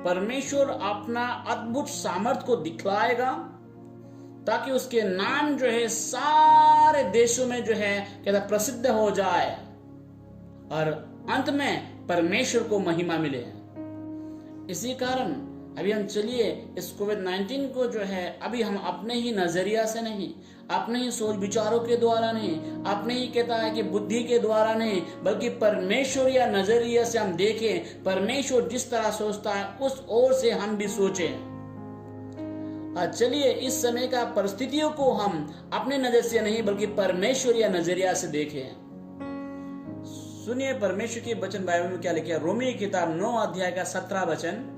परमेश्वर अपना अद्भुत सामर्थ को दिखलाएगा ताकि उसके नाम जो है सारे देशों में जो है कहता प्रसिद्ध हो जाए और अंत में परमेश्वर को महिमा मिले। इसी कारण अभी हम चलिए इस कोविड-19 को जो है अभी हम अपने ही नजरिया से नहीं, अपने ही सोच विचारों के द्वारा नहीं, अपने ही कहता है कि बुद्धि के द्वारा नहीं, बल्कि परमेश्वर या नजरिया से हम देखें। परमेश्वर जिस तरह सोचता है उस ओर से हम भी सोचें। चलिए इस समय का परिस्थितियों को हम अपने नजर से नहीं बल्कि परमेश्वर या नजरिया से देखें। सुनिए परमेश्वर के वचन बाइबल में क्या लिखा है। रोमी किताब 9 अध्याय का 17 वचन,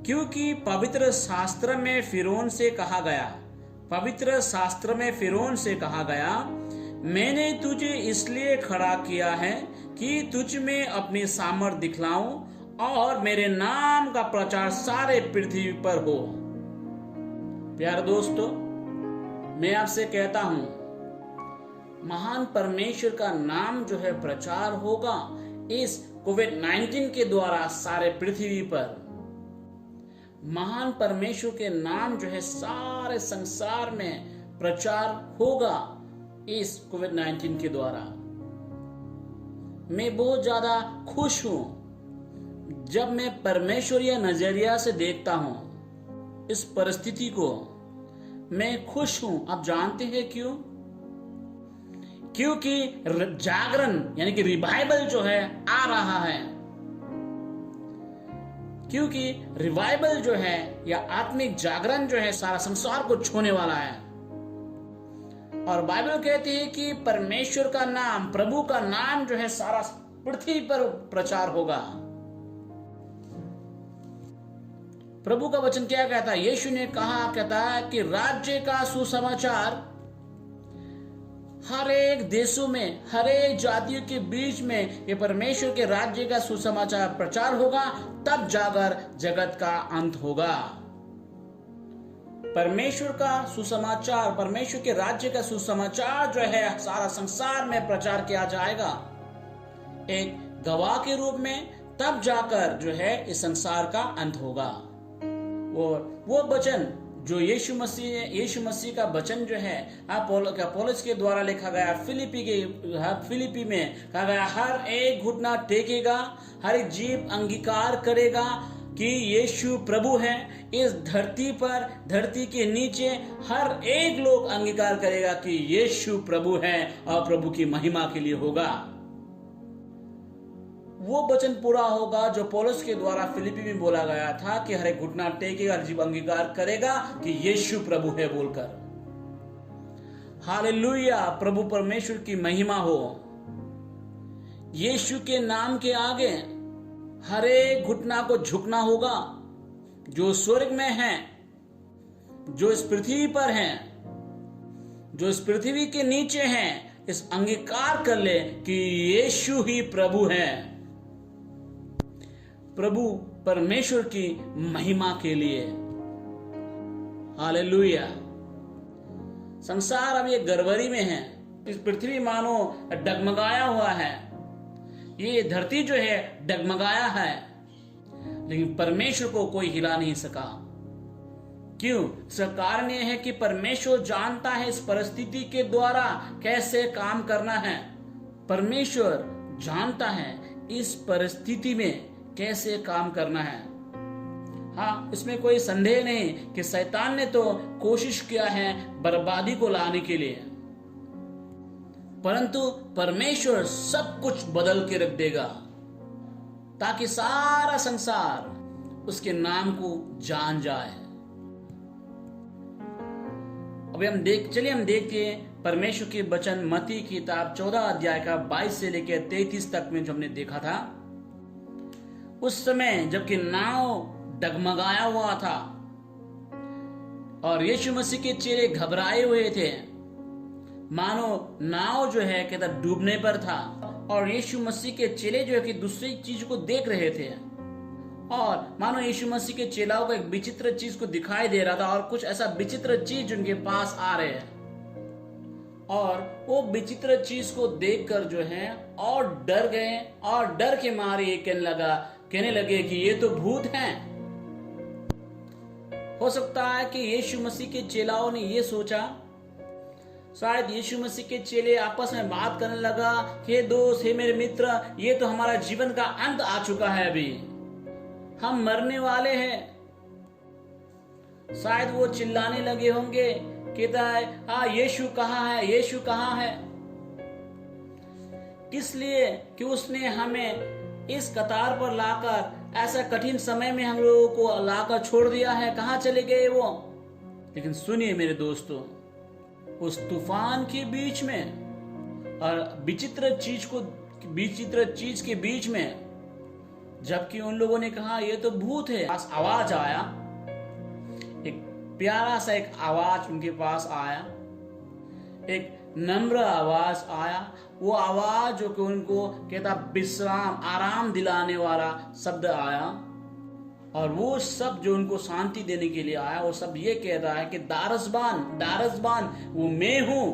क्योंकि पवित्र शास्त्र में फिरौन से कहा गया, मैंने तुझे इसलिए खड़ा किया है कि तुझ में अपनी सामर्थ दिखलाऊं और मेरे नाम का प्रचार सारे पृथ्वी पर हो। प्यारे दोस्तों, मैं आपसे कहता हूं, महान परमेश्वर का नाम जो है प्रचार होगा इस कोविड-19 के द्वारा सारे पृथ्वी पर। महान परमेश्वर के नाम जो है सारे संसार में प्रचार होगा इस कोविड-19 के द्वारा। मैं बहुत ज्यादा खुश हूं जब मैं परमेश्वर या नजरिया से देखता हूं इस परिस्थिति को। मैं खुश हूं। आप जानते हैं क्यों? क्योंकि जागरण यानी कि रिवाइवल जो है आ रहा है। क्योंकि रिवाइवल जो है या आत्मिक जागरण जो है सारा संसार को छूने वाला है। और बाइबल कहती है कि परमेश्वर का नाम, प्रभु का नाम जो है सारा पृथ्वी पर प्रचार होगा। प्रभु का वचन क्या कहता है? यीशु ने कहा, कहता है कि राज्य का सुसमाचार हर एक देशों में, हर एक जातियों के बीच में ये परमेश्वर के राज्य का सुसमाचार प्रचार होगा, तब जाकर जगत का अंत होगा। परमेश्वर का सुसमाचार, परमेश्वर के राज्य का सुसमाचार जो है सारा संसार में प्रचार किया जाएगा एक गवाह के रूप में, तब जाकर जो है इस संसार का अंत होगा। और वो वचन जो यीशु मसीह का वचन जो है पौलुस के द्वारा लिखा गया फिलिपी में कहा गया, हर एक घुटना टेकेगा, हर एक जीव अंगीकार करेगा कि यीशु प्रभु है। इस धरती पर, धरती के नीचे हर एक लोग अंगीकार करेगा कि यीशु प्रभु है और प्रभु की महिमा के लिए होगा। वो वचन पूरा होगा जो पौलुस के द्वारा फिलिपी में बोला गया था कि हर एक घुटना टेकेगा, जीव अंगीकार करेगा कि यीशु प्रभु है बोलकर। हालेलुया, प्रभु परमेश्वर की महिमा हो। यीशु के नाम के आगे हर एक घुटना को झुकना होगा, जो स्वर्ग में है, जो इस पृथ्वी पर है, जो इस पृथ्वी के नीचे है, इस अंगीकार कर ले कि यीशु ही प्रभु है। प्रभु परमेश्वर की महिमा के लिए। हालेलुया। संसार अब ये गड़बड़ी में है, इस पृथ्वी मानो डगमगाया हुआ है, ये धरती जो है डगमगाया है, लेकिन परमेश्वर को कोई हिला नहीं सका। क्यों? इसका कारण यह है कि परमेश्वर जानता है इस परिस्थिति के द्वारा कैसे काम करना है। परमेश्वर जानता है इस परिस्थिति में कैसे काम करना है। हाँ, इसमें कोई संदेह नहीं कि शैतान ने तो कोशिश किया है बर्बादी को लाने के लिए, परंतु परमेश्वर सब कुछ बदल के रख देगा ताकि सारा संसार उसके नाम को जान जाए। अभी हम देखते हैं परमेश्वर के वचन मत्ती की किताब 14 अध्याय का 22 से लेकर 33 तक में जो हमने देखा था। उस समय जबकि नाव डगमगाया हुआ था और यीशु मसीह के चेले घबराए हुए थे, मानो नाव जो है कहता डूबने पर था, और यीशु मसीह के चेले जो है कि दूसरी चीज को देख रहे थे, और मानो यीशु मसीह के चेलाओं को एक विचित्र चीज को दिखाई दे रहा था, और कुछ ऐसा विचित्र चीज उनके पास आ रहे हैं, और वो विचित्र चीज को देखकर जो है और डर गए, और डर के मारे ये कहने लगे कि ये तो भूत हैं। हो सकता है कि यीशु मसीह के चेलाओं ने ये सोचा, शायद यीशु मसीह के चेले आपस में बात करने लगा, हे दोस्त, हे मेरे मित्र, ये तो हमारा जीवन का अंत आ चुका है, अभी हम मरने वाले हैं। शायद वो चिल्लाने लगे होंगे, कहता है यीशु कहाँ है, यीशु कहाँ है। किस लिए? कि उसने हमें इस कतार पर लाकर ऐसा कठिन समय में हम लोगों को लाकर छोड़ दिया है, कहाँ चले गए वो। लेकिन सुनिए मेरे दोस्तों, उस तूफान के बीच में और विचित्र चीज के बीच में, जबकि उन लोगों ने कहा ये तो भूत है, आवाज आया, एक प्यारा सा एक आवाज उनके पास आया, एक नम्र आवाज आया। वो आवाज जो कि उनको कहता विश्राम, आराम दिलाने वाला शब्द आया, और वो शब्द जो उनको शांति देने के लिए आया, वो शब्द ये कह रहा है कि दारसबान वो मैं हूं।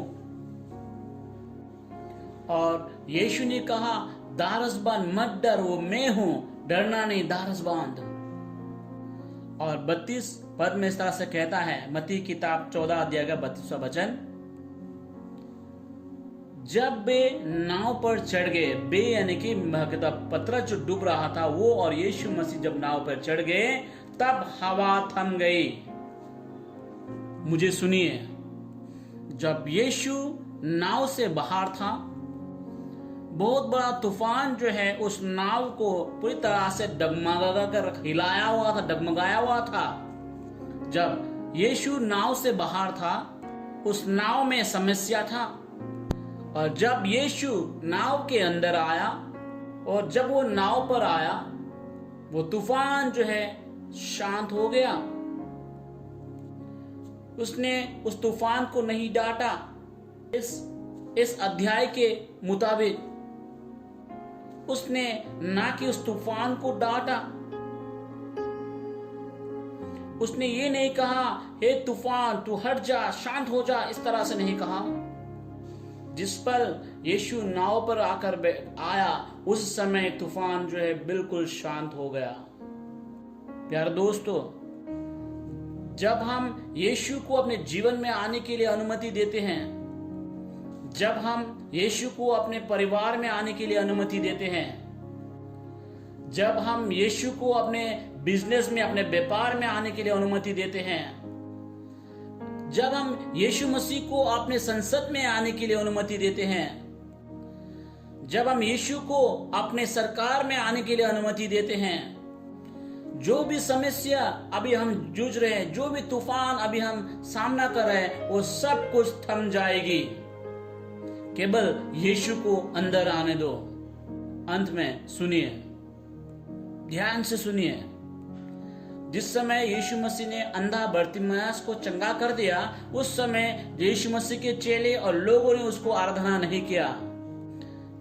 और यीशु ने कहा दारसबान मत डर, वो मैं हूं, डरना नहीं, दारस बांध। और 32 पद में इस तरह से कहता है, मत्ती की किताब 14 अध्याय का 32वां वचन, जब वे नाव पर चढ़ गए, बे यानी कि पतरस जो डूब रहा था वो और यीशु मसीह जब नाव पर चढ़ गए, तब हवा थम गई। मुझे सुनिए, जब यीशु नाव से बाहर था, बहुत बड़ा तूफान जो है उस नाव को पूरी तरह से डगमगा कर हिलाया हुआ था, डगमगाया हुआ था। जब यीशु नाव से बाहर था, उस नाव में समस्या था, और जब यीशु नाव के अंदर आया और जब वो नाव पर आया, वो तूफान जो है शांत हो गया। उसने उस तूफान को नहीं डांटा, इस इस अध्याय के मुताबिक उसने ना कि उस तूफान को डांटा, उसने ये नहीं कहा हे तूफान तू हट जा, शांत हो जा, इस तरह से नहीं कहा। जिस पल यीशु नाव पर आकर आया उस समय तूफान जो है बिल्कुल शांत हो गया। प्यारे दोस्तों, जब हम यीशु को अपने जीवन में आने के लिए अनुमति देते हैं, जब हम यीशु को अपने परिवार में आने के लिए अनुमति देते हैं, जब हम यीशु को अपने बिजनेस में, अपने व्यापार में आने के लिए अनुमति देते हैं, जब हम यीशु मसीह को अपने संसद में आने के लिए अनुमति देते हैं, जब हम यीशु को अपने सरकार में आने के लिए अनुमति देते हैं, जो भी समस्या अभी हम जूझ रहे हैं, जो भी तूफान अभी हम सामना कर रहे हैं, वो सब कुछ थम जाएगी। केवल यीशु को अंदर आने दो। अंत में सुनिए, ध्यान से सुनिए। जिस समय यीशु मसीह ने अंधा बरतिमायस को चंगा कर दिया, उस समय यीशु मसीह के चेले और लोगों ने उसको आराधना नहीं किया।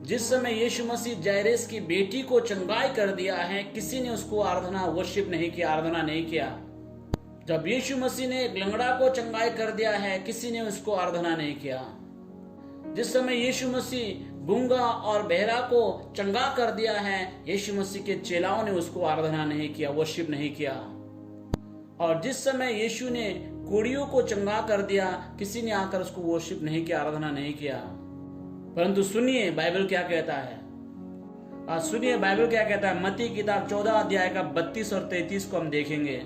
जिस समय यीशु मसीह जायरेस की बेटी को चंगाई कर दिया है, किसी ने उसको आराधना वर्शिप नहीं किया, आराधना नहीं किया। जब यीशु मसीह ने लंगड़ा को चंगाई कर दिया है, किसी ने उसको आराधना नहीं किया। जिस समय यीशु मसीह गूंगा और बहरा को चंगा कर दिया है, यीशु मसीह के चेलाओं ने उसको आराधना नहीं किया, वर्शिप नहीं किया। और जिस समय यीशु ने कोड़ियों को चंगा कर दिया, किसी ने आकर उसको वर्शिप नहीं किया, आराधना नहीं किया। परंतु सुनिए बाइबल क्या कहता है। आज सुनिए बाइबल क्या कहता है। मत्ती की किताब 14 अध्याय का 32 और 33 को हम देखेंगे।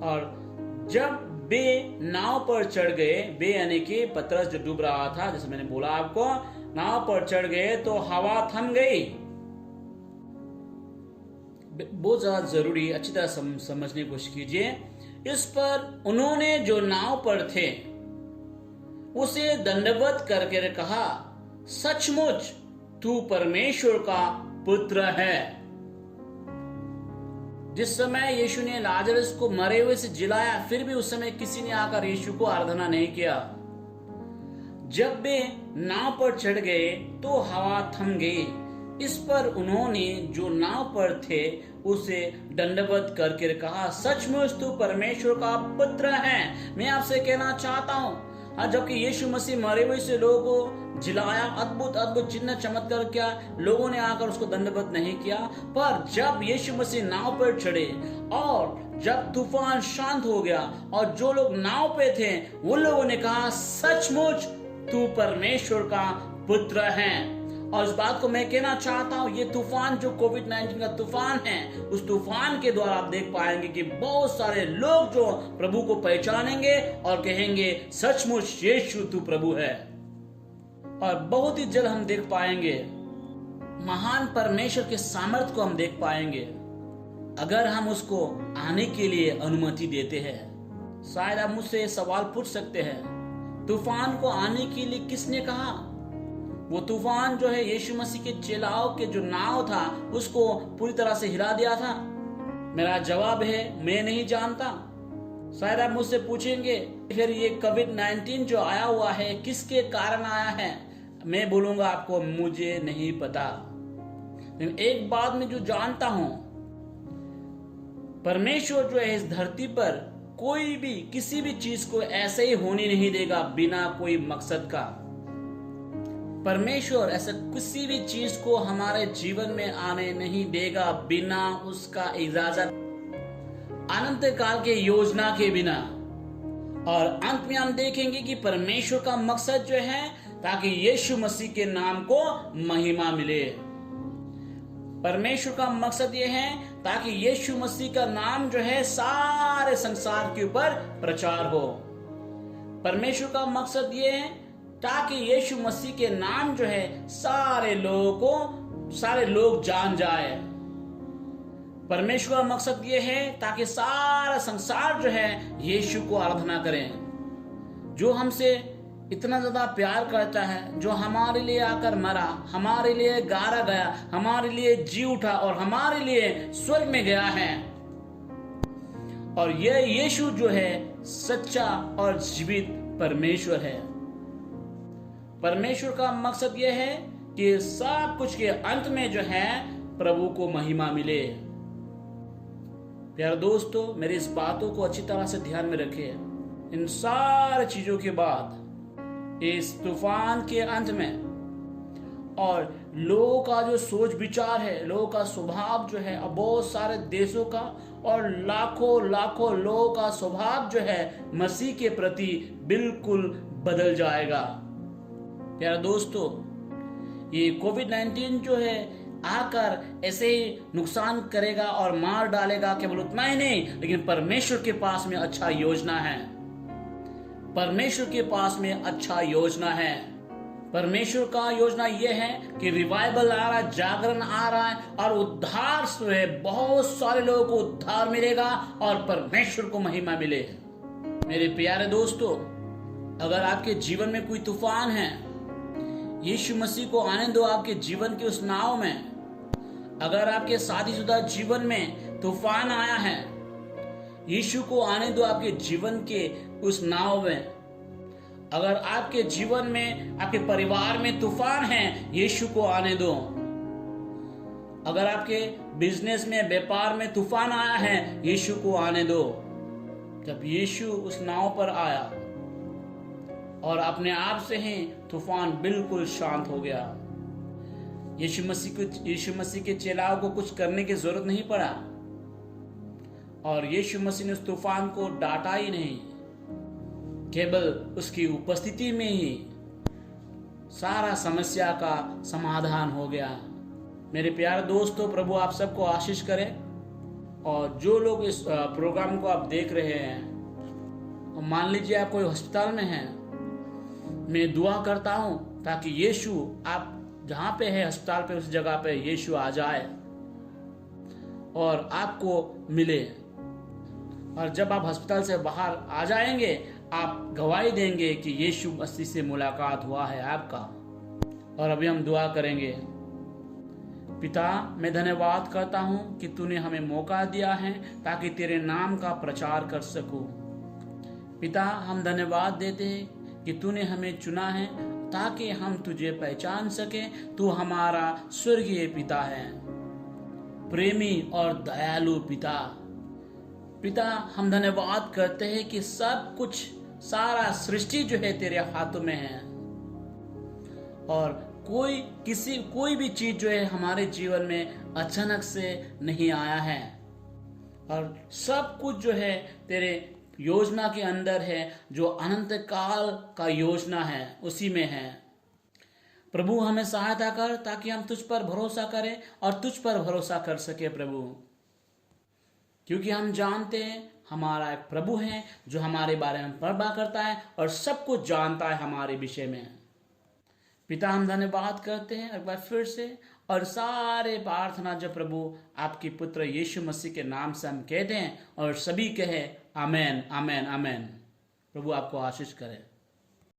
और जब वे नाव पर चढ़ गए, वे यानी कि पतरस जो डूब रहा था, जैसे मैंने बोला आपको, नाव पर चढ़ गए तो हवा थम गई। बहुत ज्यादा जरूरी, अच्छी तरह समझने की कोशिश कीजिए। इस पर उन्होंने जो नाव पर थे उसे दंडवत करके कहा, सचमुच तू परमेश्वर का पुत्र है। जिस समय यीशु ने लाजरस को मरे हुए से जिलाया, फिर भी उस समय किसी ने आकर यीशु को आराधना नहीं किया। जब वे नाव पर चढ़ गए तो हवा थम गई। इस पर उन्होंने जो नाव पर थे उसे दंडवत करके कहा, सचमुच तू परमेश्वर का पुत्र है। मैं आपसे कहना चाहता हूँ, जबकि यीशु मसीह मरे हुए से लोगों को जिलाया, अद्भुत अद्भुत चिन्ह चमत्कार किया, लोगों ने आकर उसको दंडवत नहीं किया। पर जब यीशु मसीह नाव पर चढ़े और जब तूफान शांत हो गया और जो लोग नाव पे थे वो लोगों ने कहा, सचमुच तू परमेश्वर का पुत्र है। और इस बात को मैं कहना चाहता हूँ, ये तूफान जो कोविड-19 का तूफान है, उस तूफान के द्वारा आप देख पाएंगे कि बहुत सारे लोग जो प्रभु को पहचानेंगे और कहेंगे, सचमुच यीशु तू प्रभु है। और बहुत ही जल्द हम देख पाएंगे महान परमेश्वर के सामर्थ्य को हम देख पाएंगे, अगर हम उसको आने के लिए अनुमति देते हैं। शायद आप मुझसे सवाल पूछ सकते हैं, तूफान को आने के लिए किसने कहा? वो तूफान जो है यीशु मसीह के चेलाओं के जो नाव था उसको पूरी तरह से हिला दिया था। मेरा जवाब है, मैं नहीं जानता। शायद आप मुझसे पूछेंगे, फिर ये कोविड-19 जो आया हुआ है किसके कारण आया है? मैं बोलूंगा आपको, मुझे नहीं पता। लेकिन एक बात मैं जो जानता हूं, परमेश्वर जो है इस धरती पर कोई भी किसी भी चीज को ऐसे ही होने नहीं देगा बिना कोई मकसद का। परमेश्वर ऐसा किसी भी चीज को हमारे जीवन में आने नहीं देगा बिना उसका इजाजत, अनंत काल के योजना के बिना। और अंत में हम देखेंगे कि परमेश्वर का मकसद जो है ताकि यीशु मसीह के नाम को महिमा मिले। परमेश्वर का मकसद ये है ताकि यीशु मसीह का नाम जो है सारे संसार के ऊपर प्रचार हो। परमेश्वर का मकसद ये है ताकि यीशु मसीह के नाम जो है सारे लोग जान जाए। परमेश्वर का मकसद ये है ताकि सारा संसार जो है यीशु को आराधना करें। जो हमसे इतना ज्यादा प्यार करता है, जो हमारे लिए आकर मरा, हमारे लिए गारा गया, हमारे लिए जी उठा और हमारे लिए स्वर्ग में गया है। और यह यीशु जो है सच्चा और जीवित परमेश्वर है। परमेश्वर का मकसद यह है कि सब कुछ के अंत में जो है प्रभु को महिमा मिले। प्यारे दोस्तों, मेरी इस बातों को अच्छी तरह से ध्यान में रखिए। इन सारी चीजों के बाद इस तूफान के अंत में और लोगों का जो सोच विचार है, लोगों का स्वभाव जो है, अब बहुत सारे देशों का और लाखों लाखों लोगों का स्वभाव जो है मसीह के प्रति बिल्कुल बदल जाएगा। प्यारे दोस्तों, ये कोविड-19 जो है आकर ऐसे ही नुकसान करेगा और मार डालेगा, केवल उतना ही नहीं, लेकिन परमेश्वर के पास में अच्छा योजना है। परमेश्वर के पास में अच्छा योजना है। परमेश्वर का योजना यह है कि रिवाइवल आ रहा है, जागरण आ रहा है और उद्धार से बहुत सारे लोगों को उद्धार मिलेगा और परमेश्वर को महिमा मिले। मेरे प्यारे दोस्तों, अगर आपके जीवन में कोई तूफान है, यीशु मसीह को आने दो आपके जीवन के उस नाव में। अगर आपके शादीशुदा जीवन में तूफान आया है, यीशु को आने दो आपके जीवन के उस नाव में। अगर आपके जीवन में, आपके परिवार में तूफान है, यीशु को आने दो। अगर आपके बिजनेस में, व्यापार में तूफान आया है, यीशु को आने दो। जब यीशु उस नाव पर आया और अपने आप से ही तूफान बिल्कुल शांत हो गया। यीशु मसीह के चेलाओं को कुछ करने की जरूरत नहीं पड़ा और यीशु मसीह ने उस तूफान को डांटा ही नहीं, केवल उसकी उपस्थिति में ही सारा समस्या का समाधान हो गया। मेरे प्यारे दोस्तों, प्रभु आप सबको आशीष करे। और जो लोग इस प्रोग्राम को आप देख रहे हैं, मान लीजिए आप कोई अस्पताल में हैं, मैं दुआ करता हूं ताकि यीशु, आप जहां पे है अस्पताल पे, उस जगह पे यीशु आ जाए और आपको मिले। और जब आप अस्पताल से बाहर आ जाएंगे, आप गवाही देंगे कि यीशु मसीह से मुलाकात हुआ है आपका। और अभी हम दुआ करेंगे। पिता, मैं धन्यवाद करता हूं कि तूने हमें मौका दिया है ताकि तेरे नाम का प्रचार कर सकूं। पिता, हम धन्यवाद देते हैं कि तूने हमें चुना है ताकि हम तुझे पहचान सके। तू हमारा स्वर्गीय पिता है, प्रेमी और दयालु पिता। पिता, हम धन्यवाद करते हैं कि सब कुछ, सारा सृष्टि जो है तेरे हाथों में है और कोई भी चीज जो है हमारे जीवन में अचानक से नहीं आया है और सब कुछ जो है तेरे योजना के अंदर है, जो अनंत काल का योजना है उसी में है। प्रभु, हमें सहायता कर ताकि हम तुझ पर भरोसा करें और तुझ पर भरोसा कर सके प्रभु, क्योंकि हम जानते हैं हमारा एक प्रभु है जो हमारे बारे में परवाह करता है और सब कुछ जानता है हमारे विषय में। पिता, हम धन्यवाद करते हैं एक बार फिर से, और सारे प्रार्थना जो प्रभु आपके पुत्र यीशु मसीह के नाम से हम कहते हैं और सभी कहे आमेन, आमेन, आमेन। प्रभु आपको आशीष करे।